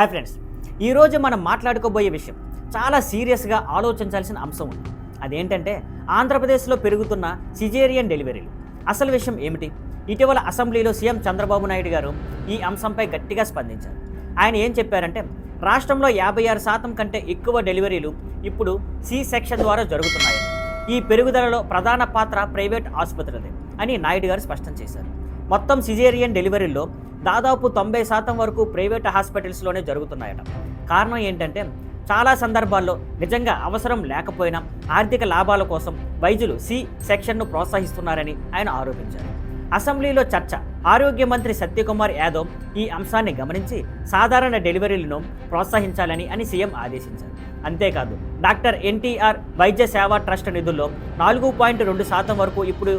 Hi friends, ఈరోజు మనం మాట్లాడుకోబోయే విషయం చాలా సీరియస్గా ఆలోచించాల్సిన అంశం ఉంది. అదేంటంటే ఆంధ్రప్రదేశ్లో పెరుగుతున్న సిజేరియన్ డెలివరీలు. అసలు విషయం ఏమిటి? ఇటీవల అసెంబ్లీలో సీఎం చంద్రబాబు నాయుడు గారు ఈ అంశంపై గట్టిగా స్పందించారు. ఆయన ఏం చెప్పారంటే రాష్ట్రంలో 56% కంటే ఎక్కువ డెలివరీలు ఇప్పుడు సి సెక్షన్ ద్వారా జరుగుతున్నాయని, ఈ పెరుగుదలలో ప్రధాన పాత్ర ప్రైవేట్ ఆసుపత్రులదే అని నాయుడు గారు స్పష్టం చేశారు. మొత్తం సిజేరియన్ డెలివరీల్లో దాదాపు 90% వరకు ప్రైవేట్ హాస్పిటల్స్లోనే జరుగుతున్నాయట. కారణం ఏంటంటే చాలా సందర్భాల్లో నిజంగా అవసరం లేకపోయినా ఆర్థిక లాభాల కోసం వైద్యులు సి సెక్షన్ను ప్రోత్సహిస్తున్నారని ఆయన ఆరోపించారు. అసెంబ్లీలో చర్చ. ఆరోగ్య మంత్రి సత్యకుమార్ యాదవ్ ఈ అంశాన్ని గమనించి సాధారణ డెలివరీలను ప్రోత్సహించాలని సీఎం ఆదేశించారు. అంతేకాదు డాక్టర్ ఎన్టీఆర్ వైద్య సేవా ట్రస్ట్ నిధుల్లో 4.2% వరకు ఇప్పుడు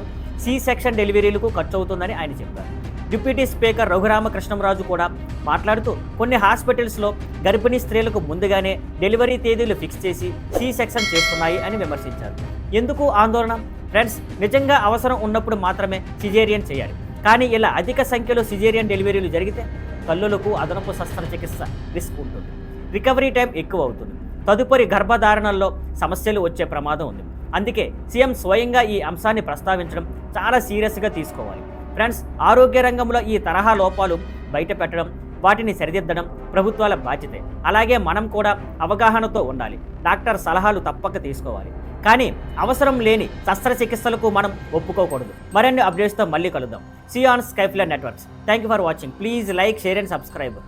సి సెక్షన్ డెలివరీలకు ఖర్చు అవుతుందని ఆయన చెప్పారు. డిప్యూటీ స్పీకర్ రఘురామకృష్ణంరాజు కూడా మాట్లాడుతూ కొన్ని హాస్పిటల్స్లో గర్భిణీ స్త్రీలకు ముందుగానే డెలివరీ తేదీలు ఫిక్స్ చేసి సి సెక్షన్ చేస్తున్నాయి అని విమర్శించారు. ఎందుకు ఆందోళన? ఫ్రెండ్స్, నిజంగా అవసరం ఉన్నప్పుడు మాత్రమే సిజేరియన్ చేయాలి. కానీ ఇలా అధిక సంఖ్యలో సిజేరియన్ డెలివరీలు జరిగితే తల్లులకు అదనపు శస్త్రచికిత్స రిస్క్ ఉంటుంది, రికవరీ టైం ఎక్కువ అవుతుంది, తదుపరి గర్భధారణల్లో సమస్యలు వచ్చే ప్రమాదం ఉంది. అందుకే సీఎం స్వయంగా ఈ అంశాన్ని ప్రస్తావించడం చాలా సీరియస్గా తీసుకోవాలి. ఫ్రెండ్స్, ఆరోగ్య రంగంలో ఈ తరహా లోపాలు బయట పెట్టడం, వాటిని సరిదిద్దడం ప్రభుత్వాల బాధ్యతే. అలాగే మనం కూడా అవగాహనతో ఉండాలి. డాక్టర్ సలహాలు తప్పక తీసుకోవాలి. కానీ అవసరం లేని శస్త్రచికిత్సలకు మనం ఒప్పుకోకూడదు. మరిన్ని అప్డేట్స్తో మళ్ళీ కలుద్దాం. See on Skyfler networks. Thank you for watching. Please like, share and subscribe.